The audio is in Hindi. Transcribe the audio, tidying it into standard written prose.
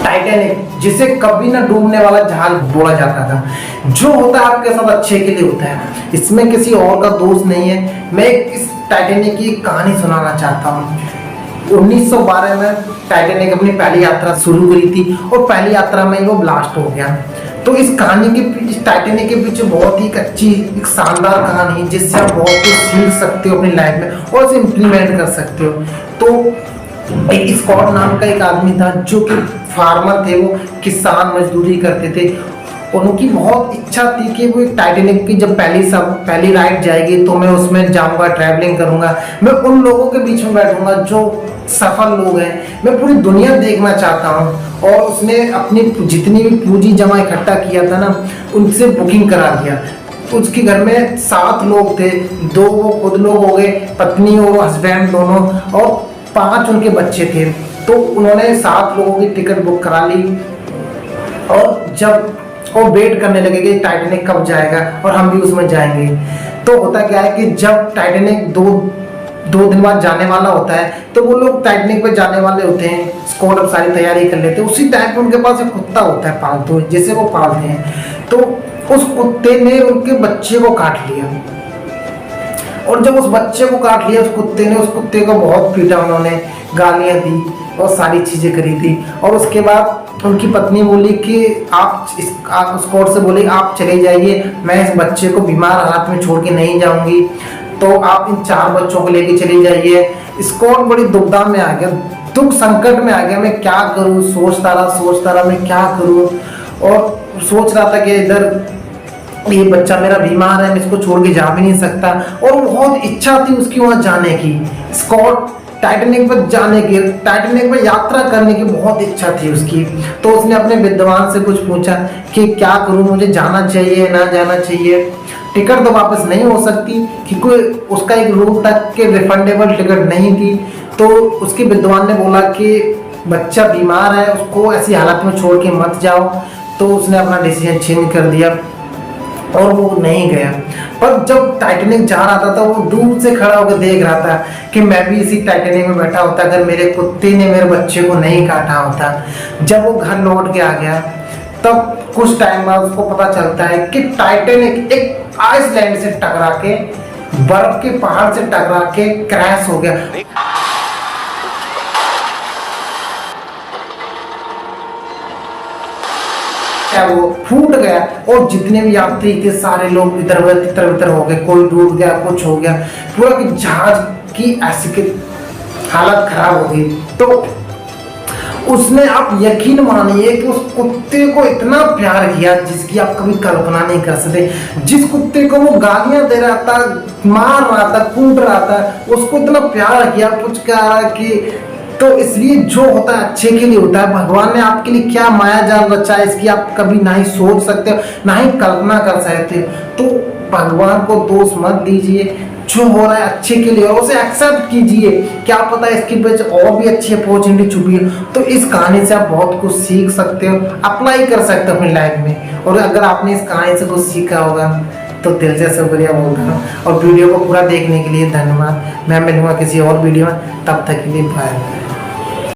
टाइटैनिक जिसे कभी ना डूबने वाला जहाज बोला जाता था, जो होता है आपके साथ अच्छे के लिए होता है, इसमें किसी और का दोष नहीं है। मैं इस टाइटैनिक की कहानी सुनाना चाहता हूँ। 1912 में टाइटैनिक अपनी पहली यात्रा शुरू करी थी और पहली यात्रा में ही वो ब्लास्ट हो गया। तो इस कहानी के इस टाइटैनिक के पीछे बहुत ही अच्छी एक शानदार कहानी है, जिससे आप बहुत कुछ सीख सकते हो अपनी लाइफ में और उसे इम्प्लीमेंट कर सकते हो। तो एक स्कॉट नाम का एक आदमी था जो कि फार्मर थे, वो किसान मजदूरी करते थे। उनकी बहुत इच्छा थी कि वो टाइटैनिक की जब पहली राइड जाएगी तो मैं उसमें जाऊंगा, ट्रैवलिंग करूंगा, मैं उन लोगों के बीच में बैठूंगा जो सफल लोग हैं, मैं पूरी दुनिया देखना चाहता हूं। और उसने अपनी जितनी भी पूंजी जमा इकट्ठा किया था ना, उनसे बुकिंग करा दिया। उसके घर में 7 लोग थे, 2 वो खुद लोग हो गए, पत्नी और हस्बैंड दोनों, और 5 उनके बच्चे थे। तो उन्होंने 7 लोगों की टिकट बुक करा ली और जब वो वेट करने लगे कि टाइटैनिक कब जाएगा और हम भी उसमें जाएंगे। तो होता क्या है कि जब टाइटैनिक दो दिन बाद जाने वाला होता है, तो वो लोग टाइटैनिक पे जाने वाले होते हैं, स्कॉट अब सारी तैयारी कर लेते हैं। उसी टाइम पे उनके पास एक कुत्ता होता है पालतू, जिसे वो पालते हैं। तो उस कुत्ते ने उनके बच्चे को काट लिया, और जब उस बच्चे को काट लिया, उस कुत्ते को बहुत पीटा, उन्होंने गालियां दी और सारी चीजें करी थी। और उसके बाद उनकी पत्नी बोली कि आप स्कॉट से बोली आप चले जाइए, मैं इस बच्चे को बीमार हालत में छोड़ के नहीं जाऊंगी, तो आप इन 4 बच्चों को लेके चली जाइए। स्कॉट बड़ी दुविधा में आ गया, दुख संकट में आ गया, मैं क्या करूं, सोचता रहा मैं क्या करूं। और सोच रहा था कि इधर ये बच्चा मेरा बीमार है, मैं इसको छोड़ के जा भी नहीं सकता, और बहुत इच्छा थी उसकी वहां जाने की, स्कॉट टाइटैनिक पर जाने की, टाइटैनिक पर यात्रा करने की बहुत इच्छा थी उसकी। तो उसने अपने विद्वान से कुछ पूछा कि क्या करूं, मुझे जाना चाहिए ना जाना चाहिए। टिकट तो वापस नहीं हो सकती क्योंकि उसका एक रूल था कि रिफंडेबल टिकट नहीं थी। तो उसके विद्वान ने बोला कि बच्चा बीमार है, उसको ऐसी हालत में छोड़ के मत जाओ। तो उसने अपना डिसीजन चेंज कर दिया और वो नहीं गया। पर जब टाइटैनिक जा रहा था तो वो दूर से खड़ा होकर देख रहा था कि मैं भी इसी टाइटैनिक में बैठा होता अगर मेरे कुत्ते ने मेरे बच्चे को नहीं काटा होता। जब वो घर लौट के आ गया, तब कुछ टाइम बाद उसको पता चलता है कि टाइटैनिक एक आइसलैंड से टकरा के, बर्फ के पहाड़ से टकरा के क्रैश हो गया। वो फूट गया और जितने भी यात्री थे सारे लोग इधर उधर तितर बितर हो गए, कोई डूब गया, कुछ हो गया, पूरा कि जहाज की ऐसी की हालत खराब हो गई। तो उसने, आप यकीन मानिए कि उस कुत्ते को इतना प्यार किया जिसकी आप कभी कल्पना नहीं कर सकते। जिस कुत्ते को वो गालियां दे रहा था, मार रहा था, कूट रहा था, उसको इतना प्यार किया, कुछ कह रहा कि तो इसलिए जो होता है अच्छे के लिए होता है। भगवान ने आपके लिए क्या माया जाल रचा है, इसकी आप कभी ना ही सोच सकते हो, ना ही कल्पना कर सकते हो। तो भगवान को दोष मत दीजिए, जो हो रहा है अच्छे के लिए और उसे एक्सेप्ट कीजिए। क्या पता इसके बीच और भी अच्छी अपॉर्चुनिटी छुपी है। तो इस कहानी से आप बहुत कुछ सीख सकते हो, अप्लाई कर सकते हो अपनी लाइफ में। और अगर आपने इस कहानी से कुछ सीखा होगा तो दिल से शुक्रिया बोलता हूँ, और वीडियो को पूरा देखने के लिए धन्यवाद। मैं मिलूंगा किसी और वीडियो में, तब तक के लिए बाय।